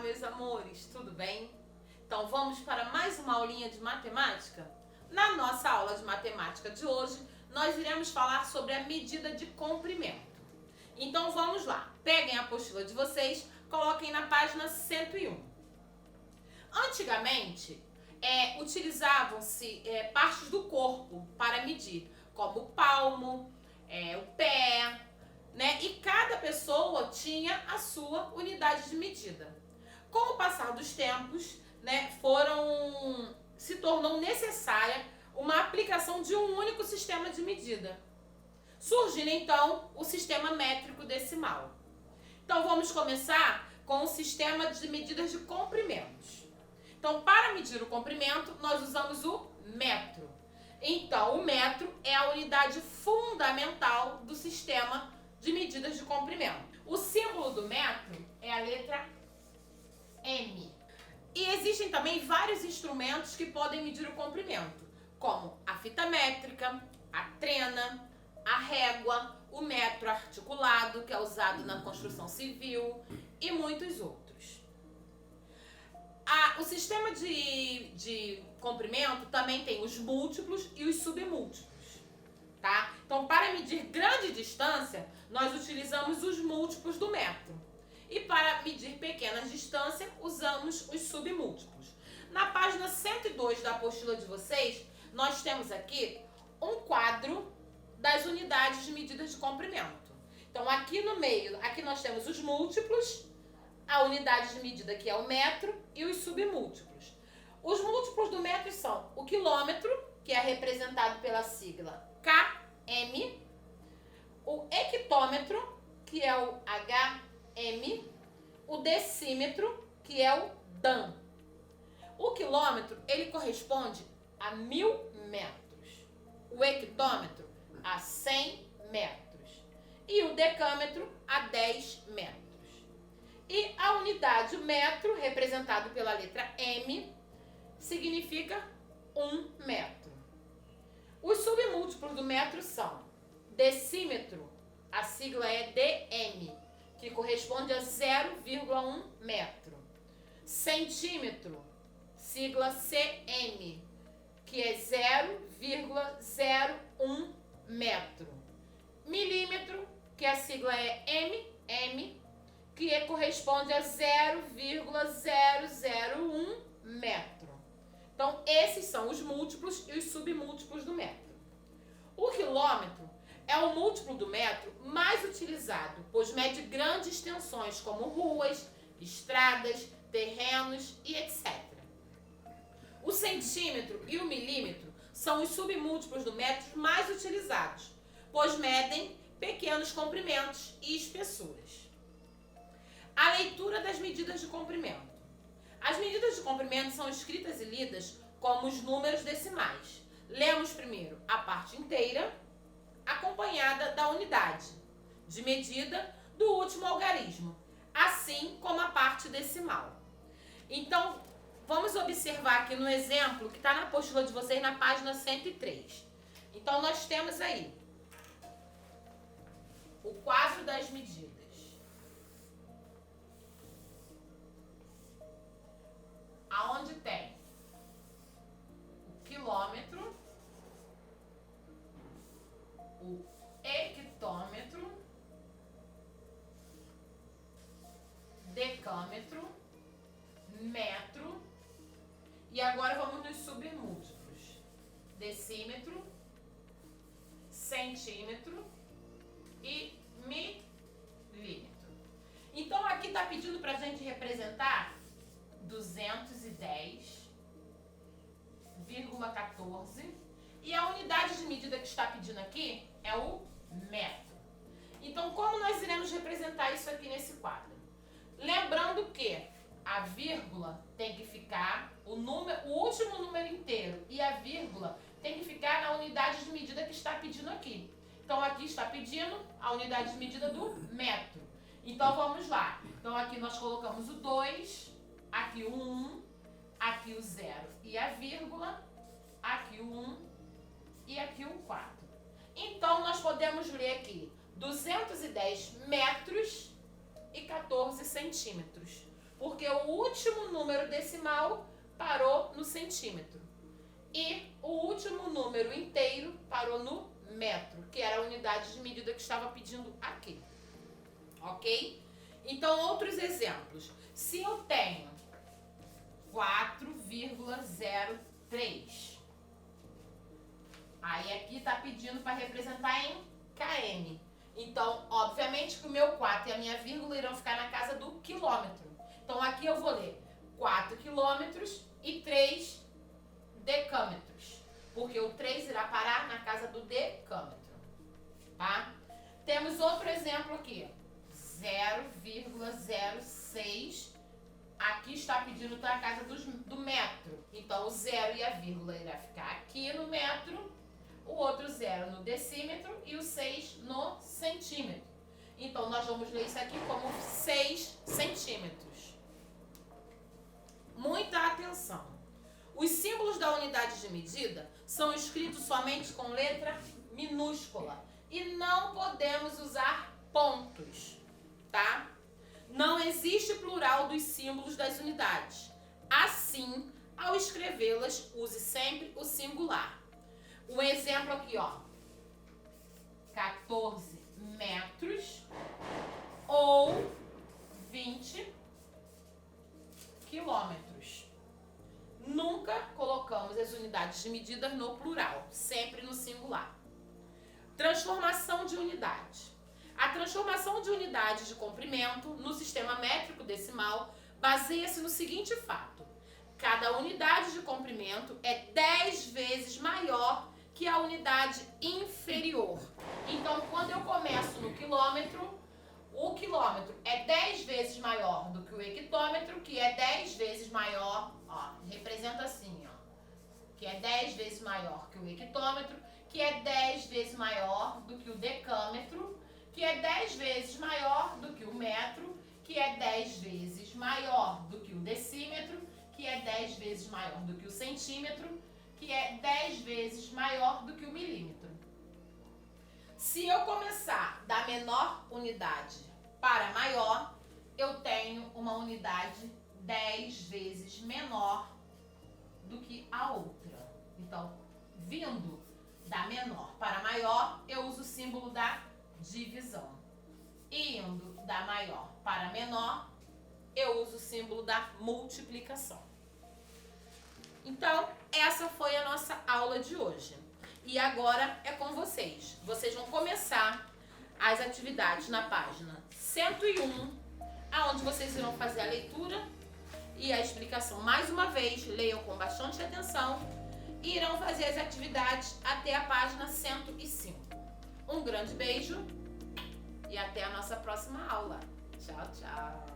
meus amores, tudo bem? Então vamos para mais uma aulinha de matemática? Na nossa aula de matemática de hoje, nós iremos falar sobre a medida de comprimento. Então vamos lá, peguem a apostila de vocês, coloquem na página 101. Antigamente, utilizavam-se partes do corpo para medir, como o palmo, o pé, né? E cada pessoa tinha a sua unidade de medida. Com o passar dos tempos, né, se tornou necessária uma aplicação de um único sistema de medida, surgindo então o sistema métrico decimal. Então vamos começar com o sistema de medidas de comprimentos. Então, para medir o comprimento, nós usamos o metro. Então, o metro é a unidade fundamental do sistema de medidas de comprimento. O símbolo do metro é a letra M. E existem também vários instrumentos que podem medir o comprimento, como a fita métrica, a trena, a régua, o metro articulado, que é usado na construção civil, e muitos outros. O sistema de comprimento também tem os múltiplos e os submúltiplos, tá? Então, para medir grande distância, nós utilizamos os múltiplos do metro. E para medir pequenas distâncias, usamos os submúltiplos. Na página 102 da apostila de vocês, nós temos aqui um quadro das unidades de medidas de comprimento. Então, aqui no meio, aqui nós temos os múltiplos, a unidade de medida que é o metro e os submúltiplos. Os múltiplos do metro são o quilômetro, que é representado pela sigla km, o hectômetro, que é o hm, o decímetro, que é o dan. O quilômetro, ele corresponde a 1000 metros, o hectômetro a 100 metros e o decâmetro a 10 metros. E a unidade metro, representado pela letra M, significa 1 metro. Os submúltiplos do metro são decímetro, a sigla é dm, que corresponde a 0,1 metro. Centímetro, sigla cm, que é 0,01 metro. Milímetro, que a sigla é mm, que corresponde a 0,001 metro. Então, esses são os múltiplos e os submúltiplos do metro. O quilômetro é o múltiplo do metro mais utilizado, pois mede grandes extensões como ruas, estradas, terrenos e etc. O centímetro e o milímetro são os submúltiplos do metro mais utilizados, pois medem pequenos comprimentos e espessuras. A leitura das medidas de comprimento. As medidas de comprimento são escritas e lidas como os números decimais. Lemos primeiro a parte inteira, acompanhada da unidade de medida do último algarismo, assim como a parte decimal. Então, vamos observar aqui no exemplo que está na apostila de vocês na página 103. Então, nós temos aí o quadro das medidas. Aonde tem o quilômetro, o hectômetro, decâmetro, metro, e agora vamos nos submúltiplos: decímetro, centímetro e milímetro. Então aqui está pedindo para a gente representar 210,14 e a unidade de medida que está pedindo aqui é o metro. Então, como nós iremos representar isso aqui nesse quadro? Lembrando que a vírgula tem que ficar, o último número inteiro e a vírgula tem que ficar na unidade de medida que está pedindo aqui. Então, aqui está pedindo a unidade de medida do metro. Então, vamos lá. Então, aqui nós colocamos o 2, aqui o 1, aqui o 0 e a vírgula, aqui o 1 e aqui o 4. Então, nós podemos ler aqui 210 metros e 14 centímetros. Porque o último número decimal parou no centímetro. E o último número inteiro parou no metro, que era a unidade de medida que estava pedindo aqui. Ok? Então, outros exemplos. Se eu tenho 4,03, aí aqui está pedindo para representar em km. Então, obviamente que o meu 4 e a minha vírgula irão ficar na casa do quilômetro. Então, aqui eu vou ler 4 quilômetros e 3 decâmetros. Porque o 3 irá parar na casa do decâmetro. Tá? Temos outro exemplo aqui. 0,06. Aqui está pedindo para a casa do metro. Então, o 0 e a vírgula irá ficar aqui no metro. O outro 0 no decímetro e o 6 no centímetro. Então, nós vamos ler isso aqui como 6 centímetros. Muita atenção. Os símbolos da unidade de medida são escritos somente com letra minúscula. E não podemos usar pontos, tá? Não existe plural dos símbolos das unidades. Assim, ao escrevê-las, use sempre o singular. Um exemplo aqui, ó. 14 metros ou 20 quilômetros. Nunca colocamos as unidades de medida no plural, sempre no singular. Transformação de unidade. A transformação de unidade de comprimento no sistema métrico decimal baseia-se no seguinte fato. Cada unidade de comprimento é 10 vezes maior que a unidade inferior. Então, quando eu começo no quilômetro, o quilômetro é 10 vezes maior do que o hectômetro, que é 10 vezes maior, ó, representa assim, ó, que é 10 vezes maior que o hectômetro, que é 10 vezes maior do que o decâmetro, que é 10 vezes maior do que o metro, que é 10 vezes maior do que o decímetro, que é 10 vezes maior do que o centímetro, que é 10 vezes maior do que o milímetro. Se eu começar da menor unidade para maior, eu tenho uma unidade 10 vezes menor do que a outra. Então, vindo da menor para maior, eu uso o símbolo da divisão. Indo da maior para menor, eu uso o símbolo da multiplicação. Então, essa foi a nossa aula de hoje. E agora é com vocês. Vocês vão começar as atividades na página 101, aonde vocês irão fazer a leitura e a explicação mais uma vez. Leiam com bastante atenção e irão fazer as atividades até a página 105. Um grande beijo e até a nossa próxima aula. Tchau, tchau.